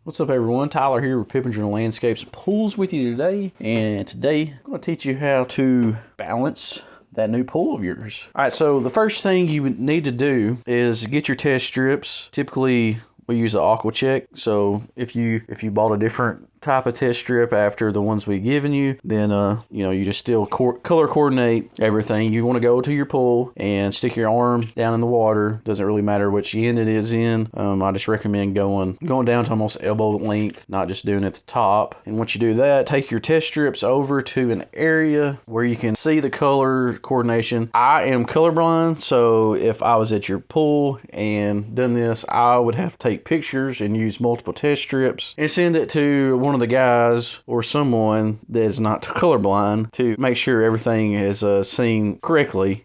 What's up, everyone? Tyler here with Pippinger Landscapes and Pools with you today. And today I'm going to teach you how to balance that new pool of yours. All right, so the first thing you would need to do is get your test strips. Typically, we use an aqua check. So if you bought a different type of test strip after the ones we've given you, then you just still color coordinate everything. You want to go to your pool and stick your arm down in the water. Doesn't really matter which end it is in. I just recommend going down to almost elbow length, not just doing it at the top. And once you do that, take your test strips over to an area where you can see the color coordination. I am colorblind, so if I was at your pool and done this, I would have to take pictures and use multiple test strips and send it to one of the guys or someone that is not colorblind to make sure everything is seen correctly.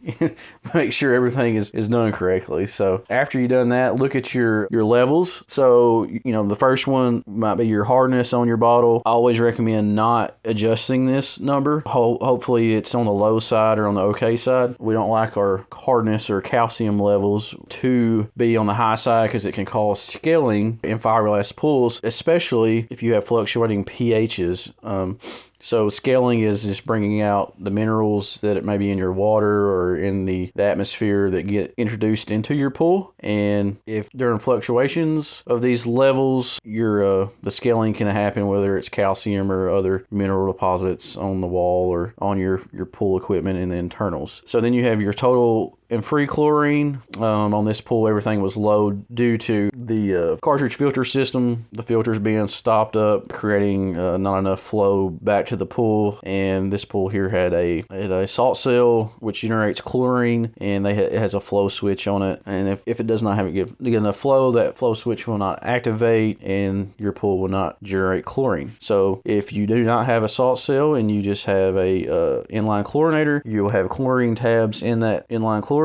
Make sure everything is done correctly. So after you've done that, look at your levels. So the first one might be your hardness on your bottle. I always recommend not adjusting this number. Hopefully it's on the low side or on the okay side. We don't like our hardness or calcium levels to be on the high side because it can cause scaling in fiberglass pools, especially if you have fluctuating pHs. So scaling is just bringing out the minerals that it may be in your water or in the atmosphere that get introduced into your pool. And if during fluctuations of these levels, the scaling can happen, whether it's calcium or other mineral deposits on the wall or on your pool equipment in the internals. So then you have your total and free chlorine. On this pool, everything was low due to the cartridge filter system, the filters being stopped up, creating not enough flow back to the pool. And this pool here had a salt cell which generates chlorine, and it has a flow switch on it. And if it does not have get enough flow, that flow switch will not activate and your pool will not generate chlorine. So if you do not have a salt cell and you just have a inline chlorinator, you'll have chlorine tabs in that inline chlorinator,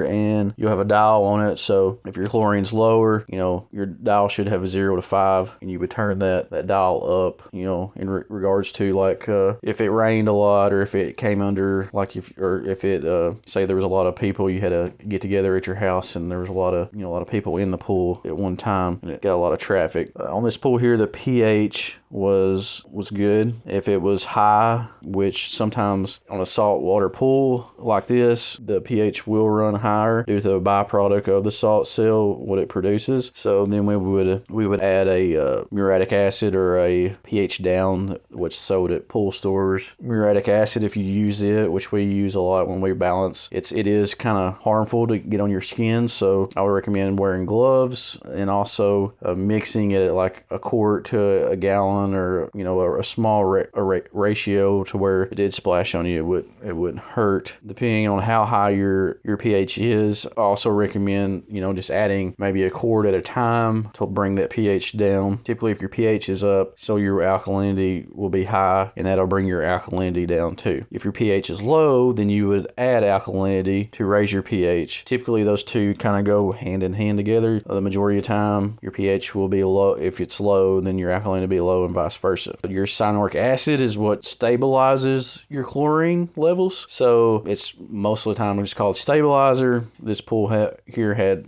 and you'll have a dial on it. So if your chlorine's lower, your dial should have a 0 to 5, and you would turn that dial up, in regards to like if it rained a lot, or if it came under, like if it say there was a lot of people, you had to get together at your house and there was a lot of people in the pool at one time and it got a lot of traffic. On this pool here, the pH was good. If it was high, which sometimes on a saltwater pool like this, the pH will run higher due to the byproduct of the salt cell, what it produces. So then we would add a muriatic acid or a pH down, which is sold at pool stores. Muriatic acid, if you use it, which we use a lot when we balance, it is kind of harmful to get on your skin. So I would recommend wearing gloves and also mixing it like a quart to a gallon, or a small ratio to where it did splash on you, it wouldn't hurt. Depending on how high your pH is, I also recommend just adding maybe a quart at a time to bring that pH down. Typically, if your pH is up, so your alkalinity will be high, and that'll bring your alkalinity down too. If your pH is low, then you would add alkalinity to raise your pH. Typically, those two kind of go hand in hand together. The majority of the time, your pH will be low. If it's low, then your alkalinity will be low, and vice versa. But your cyanuric acid is what stabilizes your chlorine levels. So it's most of the time it's called stabilizer. This pool here had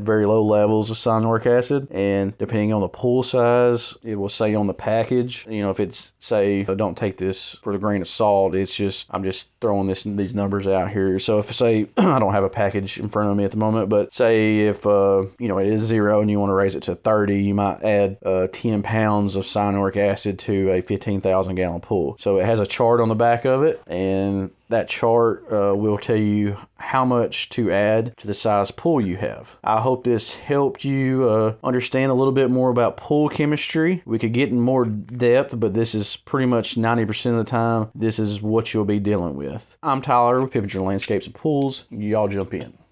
very low levels of cyanuric acid, and depending on the pool size, it will say on the package. If it's, say, don't take this for a grain of salt. It's just, I'm just throwing these numbers out here. So if, say, I don't have a package in front of me at the moment, but say if it is 0 and you want to raise it to 30, you might add 10 pounds of cyanuric acid to a 15,000 gallon pool. So it has a chart on the back of it, and that chart will tell you how much to add to the size pool you have. I hope this helped you understand a little bit more about pool chemistry. We could get in more depth, but this is pretty much 90% of the time, this is what you'll be dealing with. I'm Tyler with Pippinger Landscapes and Pools. Y'all jump in.